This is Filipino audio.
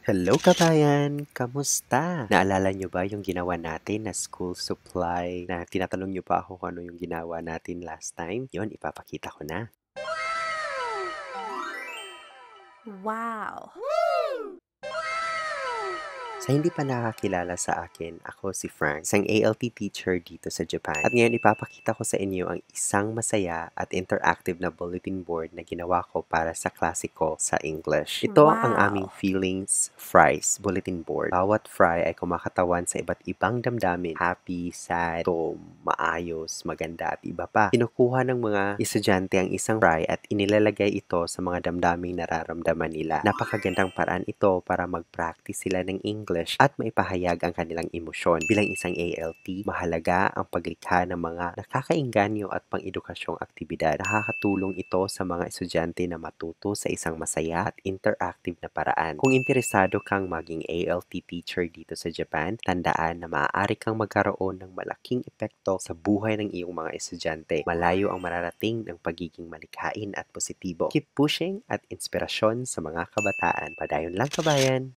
Hello kabayan! Kamusta? Naalala nyo ba yung ginawa natin na school supply na tinatanong nyo pa ako kung ano yung ginawa natin last time? Yon, ipapakita ko na. Wow! Sa hindi pa nakakilala sa akin, ako si Frank, isang ALT teacher dito sa Japan. At ngayon ipapakita ko sa inyo ang isang masaya at interactive na bulletin board na ginawa ko para sa klase ko sa English. Ito ang aming Wow! Feelings Fries bulletin board. Bawat fry ay kumakatawan sa iba't ibang damdamin. Happy, sad, maayos, maganda at iba pa. Kinukuha ng mga estudyante ang isang fry at inilalagay ito sa mga damdaming nararamdaman nila. Napakagandang paraan ito para mag-practice sila ng English at maipahayag ang kanilang emosyon. Bilang isang ALT, mahalaga ang paglikha ng mga nakakainganyo at pang-edukasyong aktibidad. Nakakatulong ito sa mga estudyante na matuto sa isang masaya at interactive na paraan. Kung interesado kang maging ALT teacher dito sa Japan, tandaan na maaari kang magkaroon ng malaking epekto sa buhay ng iyong mga estudyante. Malayo ang mararating ng pagiging malikhain at positibo. Keep pushing at inspirasyon sa mga kabataan. Padayon lang kabayan!